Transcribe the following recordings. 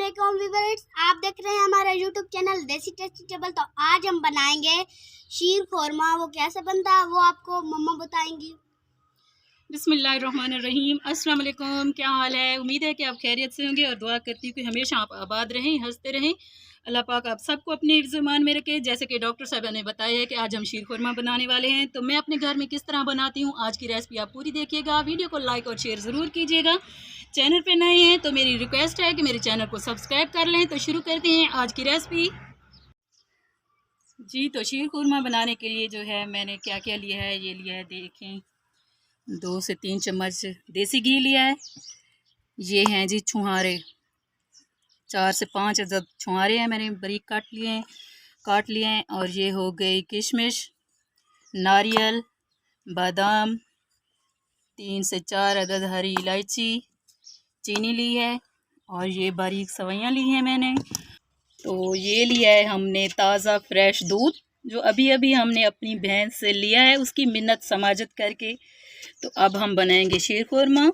वालेकुम व्यूअर्स, आप देख रहे हैं हमारा यूट्यूब चैनल देसी टेस्टी टेबल। तो आज हम बनाएंगे शीर खोरमा। वो कैसे बनता है वो आपको मम्मा बताएंगी। बिस्मिल्लाहिर्रहमानिर्रहीम। अस्सलाम वालेकुम। क्या हाल है? उम्मीद है कि आप खैरियत से होंगे और दुआ करती हूँ कि हमेशा आप आबाद रहें, हंसते रहें। अल्लाह पाक आप सबको अपने ईमान में रखे। जैसे कि डॉक्टर साहब ने बताया है कि आज हम शीर खुरमा बनाने वाले हैं, तो मैं अपने घर में किस तरह बनाती हूँ आज की रेसिपी आप पूरी देखिएगा। वीडियो को लाइक और शेयर ज़रूर कीजिएगा। चैनल पे नए हैं तो मेरी रिक्वेस्ट है कि मेरे चैनल को सब्सक्राइब कर लें। तो शुरू करते हैं आज की रेसिपी। जी, तो शीर खुरमा बनाने के लिए जो है मैंने क्या क्या लिया है, ये लिया है, देखें, 2 से 3 चम्मच देसी घी लिया है। ये हैं जी छुहारे, 4 से 5 अदद छुहारे हैं, मैंने बारीक काट लिए हैं। और ये हो गई किशमिश, नारियल, बादाम, 3 से 4 अदद हरी इलायची, चीनी ली है और ये बारीक सवैयाँ ली हैं मैंने। तो ये लिया है हमने ताज़ा फ्रेश दूध, जो अभी अभी हमने अपनी भैंस से लिया है, उसकी मिन्नत समाजत करके। तो अब हम बनाएंगे शीर खुरमा।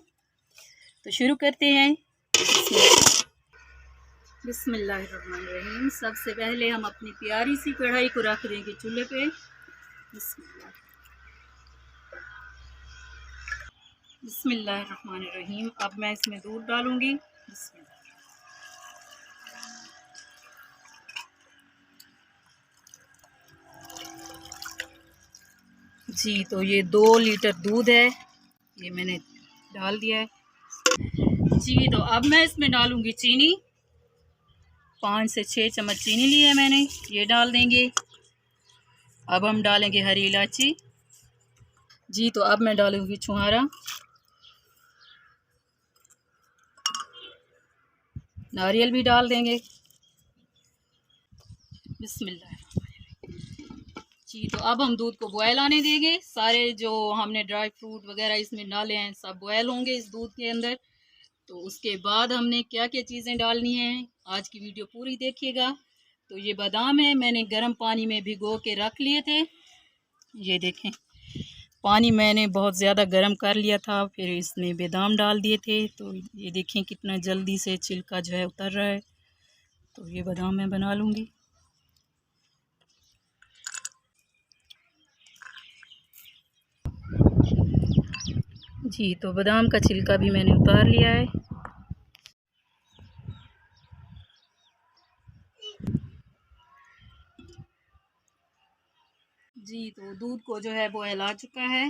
तो शुरू करते हैं। बिस्मिल्लाहिर्रहमानिर्रहीम। सबसे पहले हम अपनी प्यारी सी कढ़ाई को रख देंगे चूल्हे पे। बिस्मिल्लाहिर्रहमानिर्रहीम। अब मैं इसमें दूध डालूंगी। जी, तो ये 2 लीटर दूध है, ये मैंने डाल दिया है। जी, तो अब मैं इसमें डालूंगी चीनी। 5 से 6 चम्मच चीनी ली है मैंने, ये डाल देंगे। अब हम डालेंगे हरी इलायची। जी, तो अब मैं डालूंगी छुहारा, नारियल भी डाल देंगे। बिस्मिल्लाह। जी, तो अब हम दूध को बॉयल आने देंगे। सारे जो हमने ड्राई फ्रूट वगैरह इसमें डाले हैं सब बॉयल होंगे इस दूध के अंदर। तो उसके बाद हमने क्या क्या चीज़ें डालनी हैं, आज की वीडियो पूरी देखिएगा। तो ये बादाम है, मैंने गर्म पानी में भिगो के रख लिए थे। ये देखें, पानी मैंने बहुत ज़्यादा गर्म कर लिया था, फिर इसमें बादाम डाल दिए थे। तो ये देखें कितना जल्दी से छिलका जो है उतर रहा है। तो ये बादाम मैं बना लूँगी। जी, तो बादाम का छिलका भी मैंने उतार लिया है। जी, तो दूध को जो है बॉयल आ चुका है।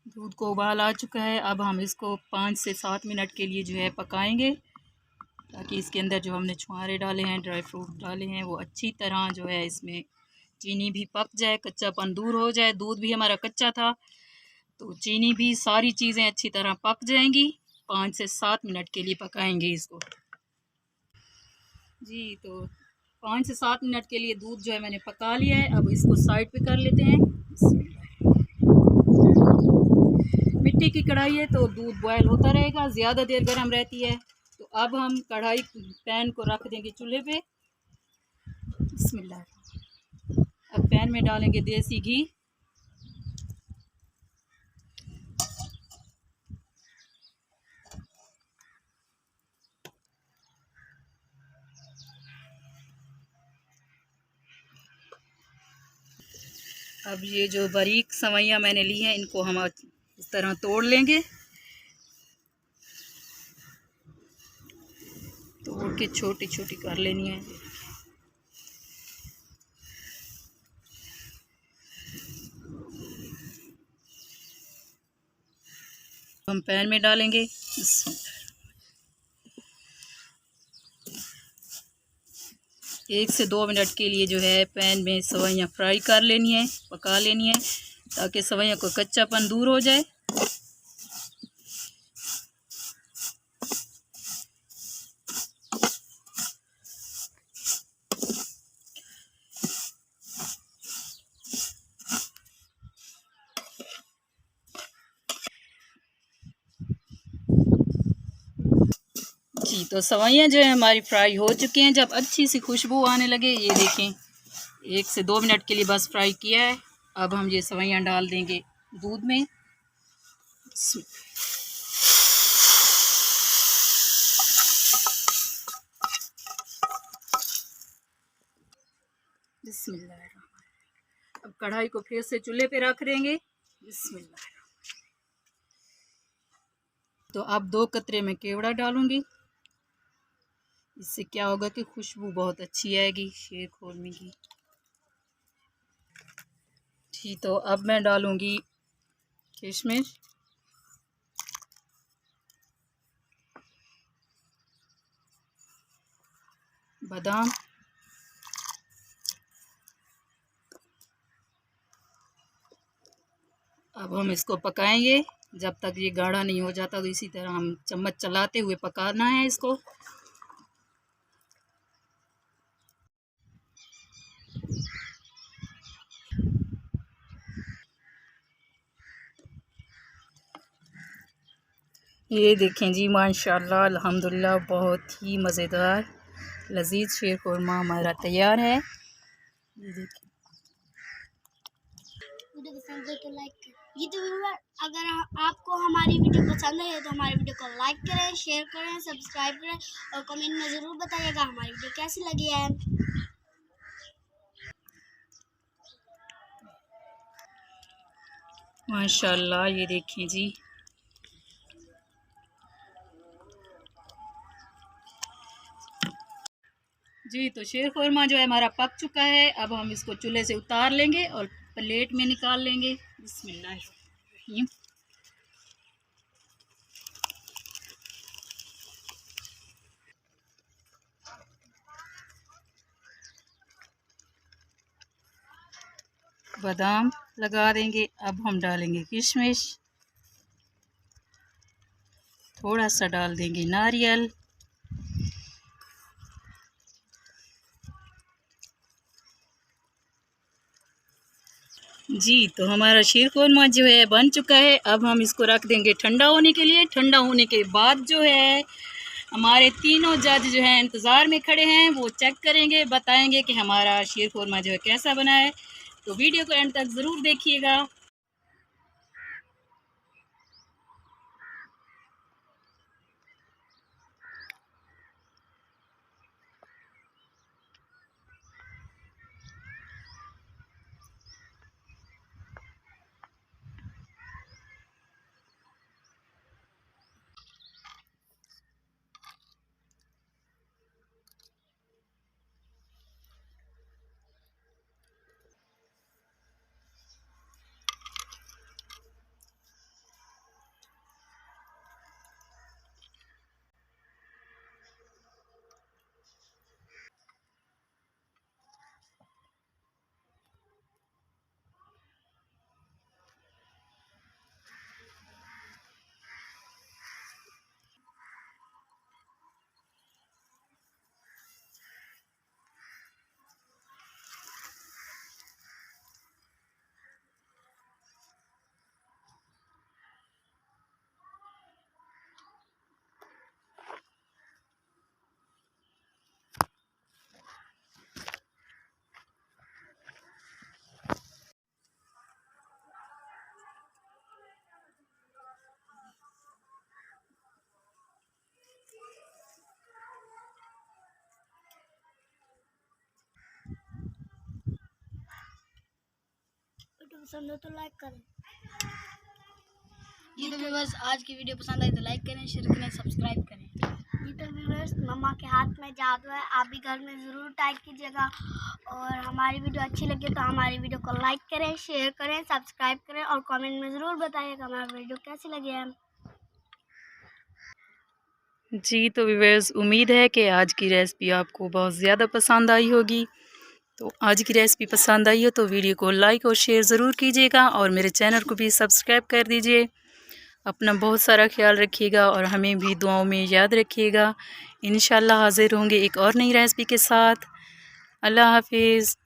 दूध को उबाल आ चुका है। अब हम इसको 5 से 7 मिनट के लिए जो है पकाएंगे, ताकि इसके अंदर जो हमने छुहारे डाले हैं, ड्राई फ्रूट डाले हैं, वो अच्छी तरह जो है इसमें चीनी भी पक जाए, कच्चापन दूर हो जाए। दूध भी हमारा कच्चा था, तो चीनी भी, सारी चीज़ें अच्छी तरह पक जाएंगी। 5 से 7 मिनट के लिए पकाएंगे इसको। जी, तो 5 से 7 मिनट के लिए दूध जो है मैंने पका लिया है। अब इसको साइड पे कर लेते हैं। मिट्टी की कढ़ाई है तो दूध बॉयल होता रहेगा, ज़्यादा देर गर्म रहती है। तो अब हम कढ़ाई पैन को रख देंगे चूल्हे पे। बिस्मिल्लाह। अब पैन में डालेंगे देसी घी। अब ये जो बारीक सवैयाँ मैंने ली हैं, इनको हम इस तरह तोड़ लेंगे। तोड़ के छोटी छोटी कर लेनी है। हम पैन में डालेंगे। 1 से 2 मिनट के लिए जो है पैन में सवैयाँ फ्राई कर लेनी है, पका लेनी है, ताकि सवैयाँ को कच्चापन दूर हो जाए। जी, तो सवैयाँ जो है हमारी फ्राई हो चुकी हैं। जब अच्छी सी खुशबू आने लगे, ये देखें, 1 से 2 मिनट के लिए बस फ्राई किया है। अब हम ये सवैयाँ डाल देंगे दूध में। बिस्मिल्लाह। अब कढ़ाई को फिर से चूल्हे पे रख देंगे। बिस्मिल्लाह। तो अब 2 कतरे में केवड़ा डालूंगी। इससे क्या होगा कि खुशबू बहुत अच्छी आएगी शीर खोरमे की। ठीक, तो अब मैं डालूंगी किशमिश, बादाम, अब हम इसको पकाएंगे जब तक ये गाढ़ा नहीं हो जाता। तो इसी तरह हम चम्मच चलाते हुए पकाना है इसको। ये देखें जी, माशाल्लाह अल्हम्दुलिल्लाह, बहुत ही मज़ेदार लजीज शीर खुरमा हमारा तैयार है। ये देखें। वीडियो पसंद है तो लाइक करें। ये तो व्यूअर, अगर आपको हमारी वीडियो पसंद है तो हमारी वीडियो को लाइक करें, शेयर करें, सब्सक्राइब करें और कमेंट में ज़रूर बताइएगा हमारी वीडियो कैसी लगी है। माशाल्लाह, ये देखें जी। जी, तो शीर खुरमा जो है हमारा पक चुका है। अब हम इसको चूल्हे से उतार लेंगे और प्लेट में निकाल लेंगे। बिस्मिल्लाहिर्रहमानिर्रहीम। बादाम लगा देंगे। अब हम डालेंगे किशमिश, थोड़ा सा डाल देंगे नारियल, जी। तो हमारा शीर खुरमा जो है बन चुका है। अब हम इसको रख देंगे ठंडा होने के लिए। ठंडा होने के बाद जो है हमारे तीनों जज जो हैं इंतज़ार में खड़े हैं, वो चेक करेंगे, बताएंगे कि हमारा शीर खुरमा जो है कैसा बना है। तो वीडियो को एंड तक ज़रूर देखिएगा। वीडियो पसंद हो तो लाइक करें। ये तो व्यूअर्स, आज की वीडियो पसंद आई तो लाइक करें, शेयर करें, सब्सक्राइब करें। ये तो व्यूअर्स, मम्मा के हाथ में जादू है, आप भी घर में ज़रूर ट्राई कीजिएगा। और हमारी वीडियो अच्छी लगे तो हमारी वीडियो को लाइक करें, शेयर करें, सब्सक्राइब करें और कमेंट में ज़रूर बताइएगा हमारी वीडियो कैसी लगी है। जी, तो व्यूअर्स, उम्मीद है कि आज की रेसिपी आपको बहुत ज़्यादा पसंद आई होगी। तो आज की रेसिपी पसंद आई हो तो वीडियो को लाइक और शेयर ज़रूर कीजिएगा और मेरे चैनल को भी सब्सक्राइब कर दीजिए। अपना बहुत सारा ख्याल रखिएगा और हमें भी दुआओं में याद रखिएगा। इंशाल्लाह हाज़िर होंगे एक और नई रेसिपी के साथ। अल्लाह हाफिज़।